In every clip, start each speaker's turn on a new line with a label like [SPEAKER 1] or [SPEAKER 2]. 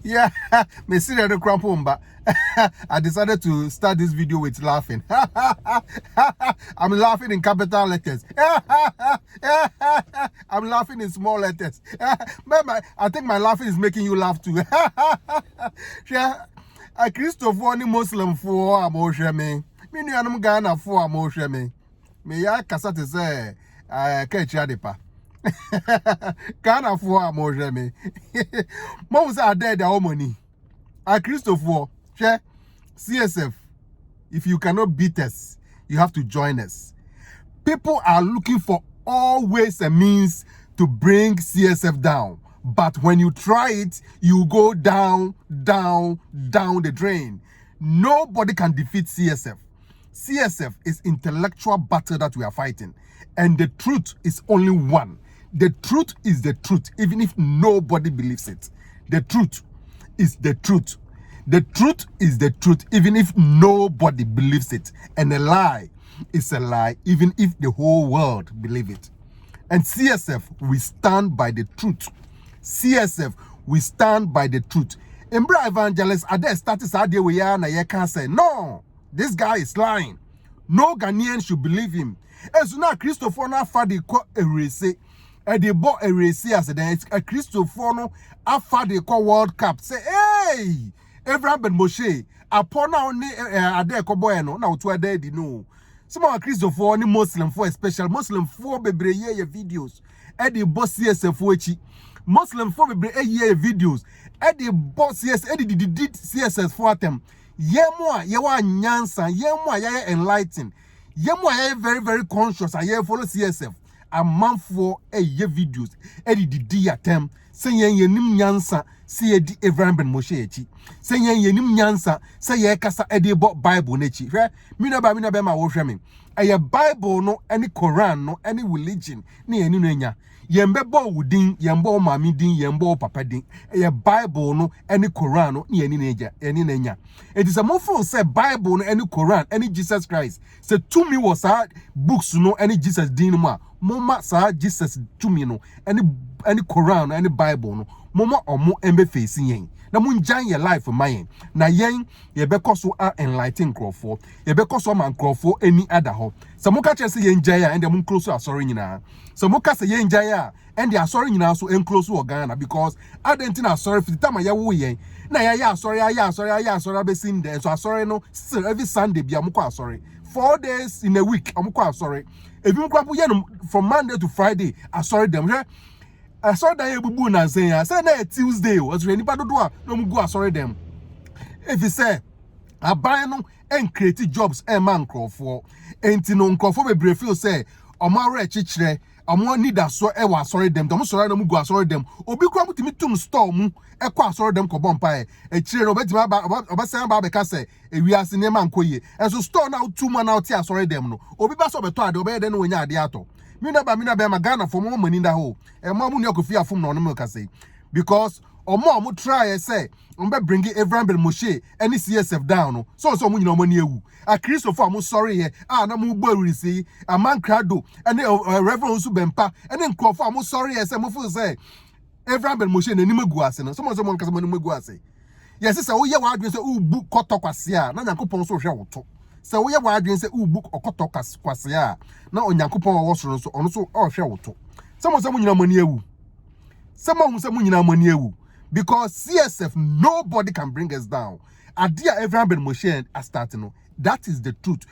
[SPEAKER 1] Yeah, me see the crampumba. I decided to start this video with laughing. I'm laughing in capital letters. I'm laughing in small letters. I think my laughing is making you laugh too. Yeah, a Christopher Muslim for Amosha me. I'm Ghana for Amosha me. Me ya kasate say catch yadepa. Ghana for Amosha me. Most are dead harmony. A Christopher, share CSF. If you cannot beat us, you have to join us. People are looking for all ways and means to bring CSF down. But when you try it, you go down, down, down the drain. Nobody can defeat CSF. CSF is intellectual battle that we are fighting. And the truth is only one. The truth is the truth, even if nobody believes it. The truth is the truth. The truth is the truth, even if nobody believes it. And a lie is a lie, even if the whole world believes it. And CSF, we stand by the truth. CSF, we stand by the truth. Embra evangelists are there status out there we are na ye can say, no, this guy is lying. No Ghanaian should believe him. And so now Christopher na fadi ko erase. And they bought erase as a Christopher no afa they call World Cup. Say, hey, Abraham Ben Moshe, upon now ade ko boy no na to ade di no. Some of Christopher ni Muslim for special Muslim for bebre ye videos. And the boss CSF for echi. Muslim for bebre ye videos. And the boss CSF and the did CSS for them. Ye more ye wa nyansa, ye more ye enlightened. Ye more ye very very conscious. I follow CSF. A man for a ye videos. And the D attempt. Say ye nim nyansa. Say ye di Abraham Ben Moshe echi. Say ye nim nyansa. Say ye kasa edi bo Bible nechi. Mina ba ma wo hweme. A Bible no any Quran no any religion ni eni no enya. Yembe bo wudin, yembo mami din, yembo papa din. A Bible no any Quran no ni eni neja, eni nenya. It is a more for say Bible no any Quran, any Jesus Christ. Say to me was books no any Jesus din ma. Mama sa Jesus to me no any Quran any Bible no. Mama omo embe facing yen. Na munjan your life for mine. Na yen ye be koso enlighten crofo. Ye be koso man crofo any other ho. Samuka chese yen jaya and the mun close asori nyina. Samuka se yen jaya and the asori nyina so en close Ghana because adentina sorry for the time ya wo yen. Na ya sorry be sin there. So asori no still every Sunday be amuko asori. 4 days in a week amuko asori. If you kwapu yen from Monday to Friday asori them. I saw that you na say I said na Tuesday was really bad do no mu go asori them. If you say I buy no and create jobs man crofo enti no nkofo bebre feel say omare chichire omo need aso e wa asori them dem sorry no mu go asori them obi kwa mutimi tum store mu e kwa asori them ko bompa e chire no betima ba say ba be ka say e wi ase ne man koye enso store na 2 man out asori them no obi ba so beto ade obe de no nya ade ato mina ba ma Ghana for more money in the hole and more money ko fear from no no ka say because omo try say ombe bring Abraham Ben Moshe any CSF down so mo nyina money ewu a Christopher mo sorry here na mo gbo say a man crado and Reverend Osu Bempa and then Crawford mo sorry here say mo feel say Abraham Ben Moshe na nimu gu ase no so mo nka mo nimu gu ase yes say wo ye wa adwen say u book kotokwase a na Nyankopon so hwe wo to say wo ye wa adwen say u book okotokwase a na Onyankopon wo soro so ono so o hwe wo to so mo nyina money ewu so mo nyina money ewu because CSF nobody can bring us down. Adia Abraham Ben Moshe are starting. That is the truth.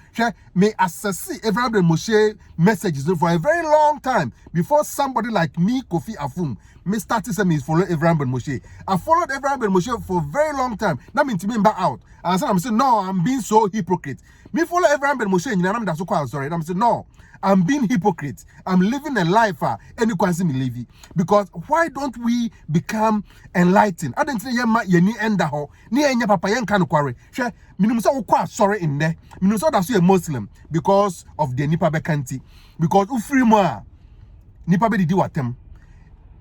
[SPEAKER 1] May assess Abraham Ben Moshe messages for a very long time before somebody like me, Kofi Afum, me started saying me follow Abraham Ben Moshe. I followed Abraham Ben Moshe for a very long time. That means to me back out. And I'm saying no, I'm being so hypocrite. Me follow Abraham Ben Moshe and I'm so quite sorry. And I'm saying no. I'm being hypocrite. I'm living a life any question me live because why don't we become enlightened? I don't think ye ni enda ho ni enya papa yen kan kware. Hwe minum say ukwa sorry in there. Minum say that you a Muslim because of the nipa bekanti because ufiri mo a nipa be didi watem.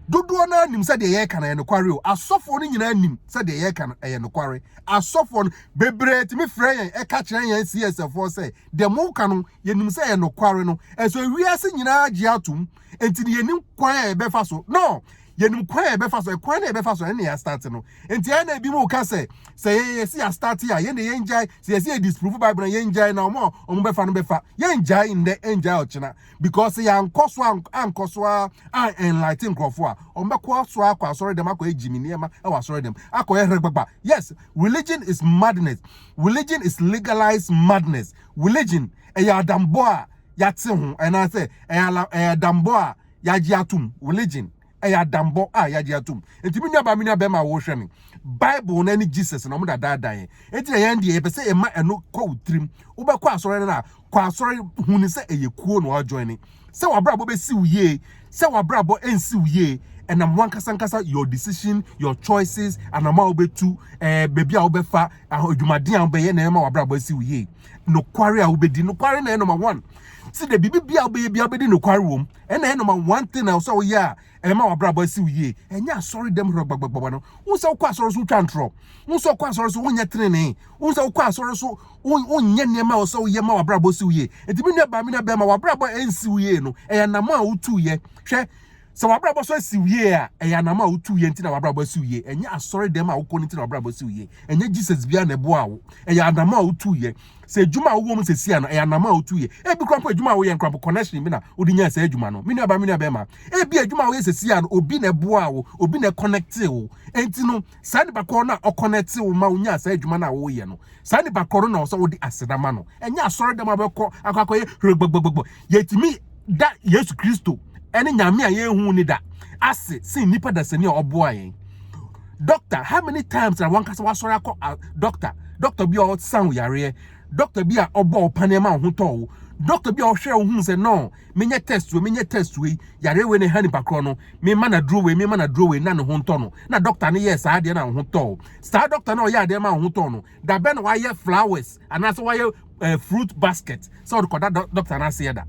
[SPEAKER 1] Dodo na nim say de ye kan ye no kware o. Asofo no nyina nim say de ye kan ye no kware. Asofo no bebre ti me frɛ yen e ka kyerɛ yen CSF for say de mo ka no ye nim say ye no kware no. E so wi ase nyina agi atum enti ye nim kwan e be fa so. No, Yenum kwa be fa so kwa na be fa so ene ya start no. Enti ya na bi mu ka say yes ya start ya ye ne yenjai say yes ya disprove Bible na yenjai na omo be fa no be fa. Yenjai in the enjai ochina because ya nkoso ankoso an enlighten crofo a ombe kwa so akwa sorry dem akwa ejimi niema e wa sorry dem akwa regbagba. Yes, religion is madness. Religion is legalized madness. Religion ya dambo a yate ho and I say dambo a yaji atum. Religion ya dambo a yaji atum. Enti mi nua ba ma wo hwe me Bible na ni Jesus na mo da dan enti ya ndie e pese e ma eno kwa utrim wo be kwa asore na kwa asore huni se eyekuo no join se wabrabo be si uye se wabrabo ensi uye and am one kasankasa your decision, your choices, and am obetu baby a obefa adwumaden a obeye na ema wabrabo si uye no kware a obedi no kware na number 1. See the bibi bia obedi no kware wom and na number 1 thing na so ya ema wabrabo si uye enya sorry dem rogbagbagbagba no wo se kwa asore so twantro wo se kwa asore so wonya trene wo se kwa asore so wonye nema wo so ye ma wabrabo si uye enti bi nua ba ma wabrabo ensi uye no eya nam a wotu ye hwe so wabrabo so siwie a eya nama otu ye nti na wabrabo siwie enya asori dem a woko nti na wabrabo siwie enya Jesus bia na ebo awo eya nama otu ye se ejuma wo mu se sia no eya nama otu ye e bi krampo ejuma wo ye krampo connection bi na odi nya se ejuma no mini aba ma e bi ejuma wo ye se sia no obi na ebo awo obi na connect wo enti no sani bakoro na o connect wo ma onya se ejuma na wo ye no sani bakoro na so wo di asedama no enya asori dem abekọ akakọ ye gbogbogbo yetimi da Yesu Kristo any nyame a yehu ni da ase sin nipa da sani oboa yen doctor how many times na one kasa wasori akọ doctor bi o san yare doctor bi a obo panema ho to doctor bi a hwe ho se no menye test we yare we ne hani bakro no me mana draw we na ne ho to no na doctor ne yes ade na ho to star doctor na o ya ade ma ho to no da be na why flowers and as why fruit basket so the doctor na say da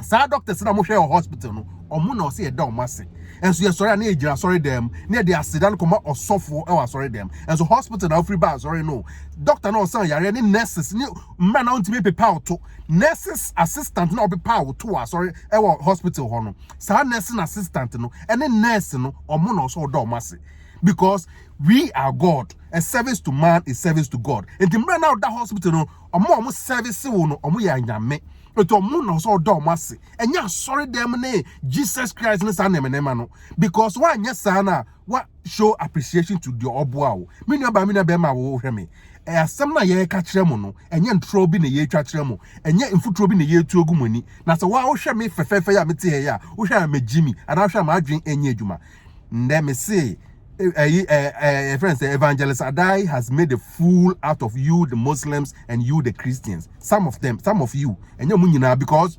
[SPEAKER 1] sa doctor say na mo hwe hospital no omo na o say da o mase enso ye sorry na ejira sorry dem na dey accident koma osofo e wa sorry dem enso hospital na free bar sorry no doctor na o san yare ni nurses ni man na ontime pepa auto nurses assistant na obepa auto wa sorry e wa hospital ho no sa nursing assistant no ene nurse no omo na o so da o mase because we are God. A service to man is service to God. And the man out that hospital no omo service wo no omo ya nyame but omo no so do mase enya sorry dem na Jesus Christ na sa na no because one nya sa na what show appreciation to the oboa wo me nua ba ma wo hwe me asem na ye ka kire mo no enye ntro bi na ye twa kire mo enye mfutro bi na ye tu ogumani na se wa wo hwe me fefefe ya mete he ya wo hwe ma Jimmy ana hwe ma adwen enye adwuma nde me say friends, Evangelist Adai has made a fool out of you, the Muslims, and you, the Christians. Some of you, and you munyina because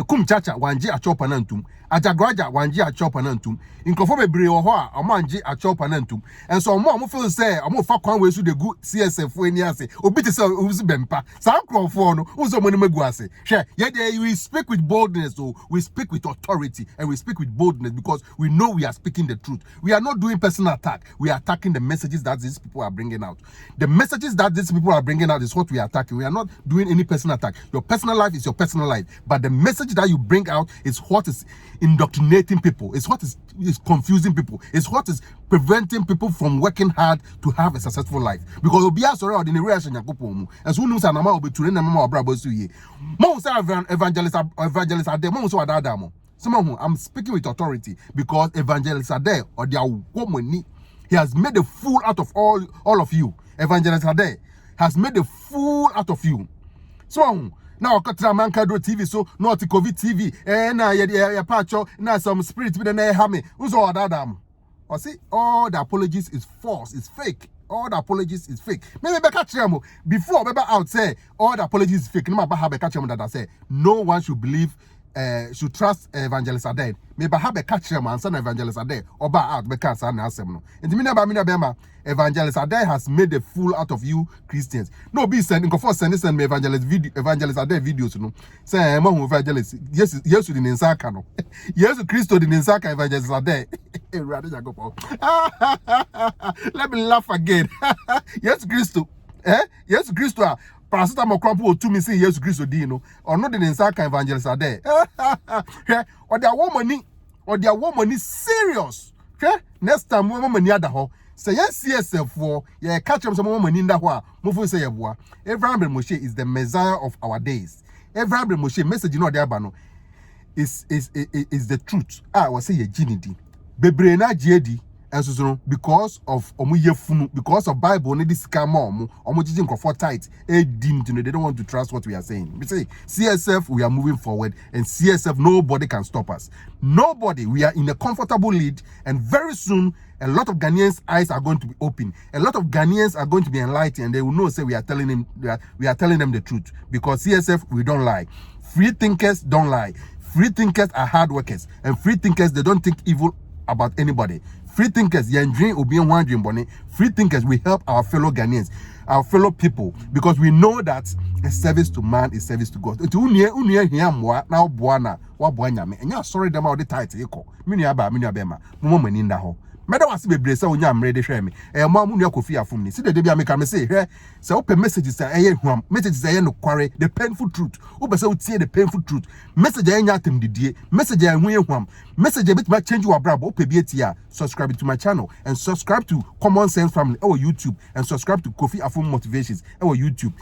[SPEAKER 1] kum chacha wanji achopa nantum ajagraja wanji achopa nantum inkofo bebre wo ho a omanji achopa nantum and so mo feel say omo fa kwan we su de gu CSF eni ase obi te say obi bempa san krofo no uzo mo ni magu ase hwe ye we speak with boldness, so we speak with authority and we speak with boldness because we know we are speaking the truth. We are not doing personal attack, we are attacking the messages that these people are bringing out. The messages that these people are bringing out is what we are attacking. We are not doing any personal attack. Your personal life is your personal life, but the message that you bring out is what is indoctrinating people, is what is confusing people, is what is preventing people from working hard to have a successful life. Because obia sorry or the reaction yakopom and so nusa na ma obeture na ma obrabo so ye mo say evangelist ade mo so adada mo so I'm speaking with authority because evangelist ade or their woman he has made a fool out of all of you. Evangelist ade has made a fool out of you. So now okatra man kadro TV so not COVID TV na ya pacho na some spirit be na ha me unso odadam or see all the apologies is false, it's fake. All the apologies is fake. Maybe be catch them before be out say all the apologies is fake. No matter how be catch them that I say no one should believe should trust Evangelist Ade. Maybe have a catch them and send Evangelist Ade or ba out because I answer no. And me Evangelist Ade has made a fool out of you Christians. No be sending for send me Evangelist Ade videos no. Say mo Evangelist yes to the Ninsaka no. Yes Christo the Ninsaka Evangelist Ade. Let me laugh again. Yes Christo. Yes Christo. Paracetamol crampo to me say yes Christo dino or not the Ninsaka Evangelist Ade. Or their woman or their woman is serious. Okay? Next time woman near the ho. Say yes, CSF for catch them some woman in the wa. Move say boy. Abraham Moshe is the Messiah of our days. Abraham Moshe message you know there bano is the truth. I was say ye jinidi. Bebre na jedi. And so because of because of Bible need this scam jijin comfort tight they don't want to trust what we are saying. We say CSF we are moving forward, and CSF nobody can stop us. Nobody. We are in a comfortable lead, and very soon a lot of Ghanaians' eyes are going to be open. A lot of Ghanaians are going to be enlightened, and they will know say we are telling them the truth, because CSF we don't lie. Free thinkers don't lie. Free thinkers are hard workers, and free thinkers they don't think evil about anybody. Free thinkers, free thinkers, we help our fellow Ghanaians, our fellow people, because we know that a service to man is service to God. Sorry, them out the title. Meda wasi bebre say onya amre de hwe me mamu nua Kofi Afum see the dey make am say hwe say open messages say huam messages say no kware the painful truth obe say utie the painful truth message anya atem didie message hu huam message bit ma change your brabo ope bi etia subscribe to my channel and subscribe to Common Sense Family our YouTube and subscribe to Kofi Afum Motivations our YouTube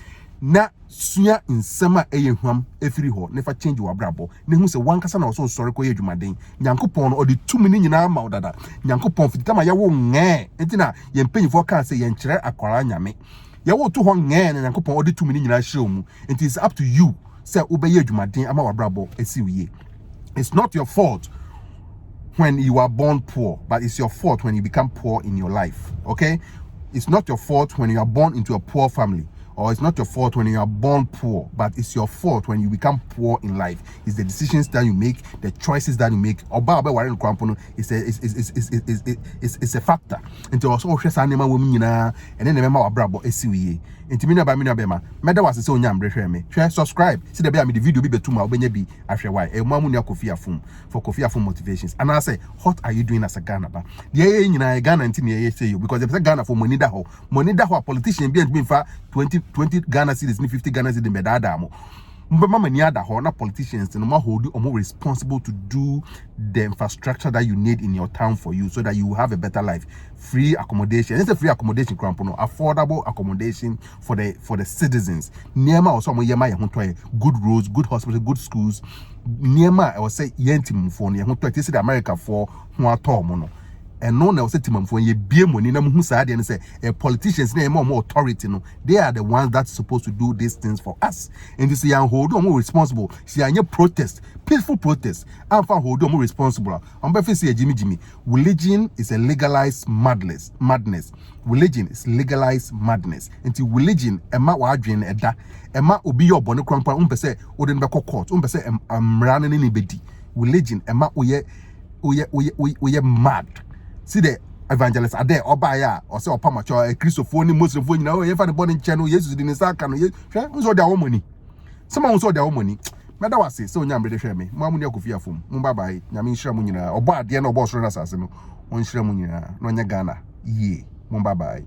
[SPEAKER 1] na suya insema huam efiri ho never change your brabo ne hu se wankasa na so sorry ko ye dwumaden nyankopon no odi tumi ni nyina ma odada nyankopon fitama ya wo nge entina ye mpanyifo kan se ye nkyere akwara nyame ya wo to ho nge na nyankopon odi tumi ni nyina hye omu it is up to you say obeye dwumaden ama wa brabo esiwiye. It's not your fault when you are born poor, but it's your fault when you become poor in your life. Okay, it's not your fault when you are born into a poor family, or it's not your fault when you are born poor, but it's your fault when you become poor in life. It's the decisions that you make, the choices that you make. It's a factor. Into also and then remember our brabo esiwiye. Intimina ba mina bema. Meda was so nyambre hwe me. Share subscribe. See the be me the video be betuma obenye bi ahwe why. E mamu nua Kofi Afum for Kofi Afum Motivations. And I say, what are you doing as a Ghana ba? The ye nyina Ghana ntimi ye say you, because if say Ghana for money da ho a politician be ntimi fa 20 Ghana cedis ni 50 Ghana cedis be da mo. Mama ni ada ho na politicians no ma hold you responsible to do the infrastructure that you need in your town for you, so that you will have a better life. Free accommodation. It's a free accommodation no, affordable accommodation for the citizens. Niema also mo yema ye ho good roads, good hospitals, good schools. Niema I will say yentim for ne ho to say the America for ho atom no. And no na say timam for ye bie money na muhu saa de no say politicians na more authority no, they are the ones that's supposed to do these things for us. And this yan hold on more responsible. See anya protest, peaceful protest, and for hold on more responsible. On be say Jimmy religion is a legalized madness. Religion is legalized madness. Until religion ema wa adwen eda ema obi yo bone krampa say ode no be court say amrane ni bedi. Religion ema oye mad. See the evangelists are there, Obaya, or say Opamacho, a Christophone, Muslim, you know, if the body channel, yes, in the Sakano, who saw their own money. Someone saw their own money. But that was it, so Yam British me, Mamunia Kofi Afum, Mumbai, Yamin Shamunina, or Bad, the end of Boss Rassasino, on Shramunina, Nonya Ghana, ye, Mumbai.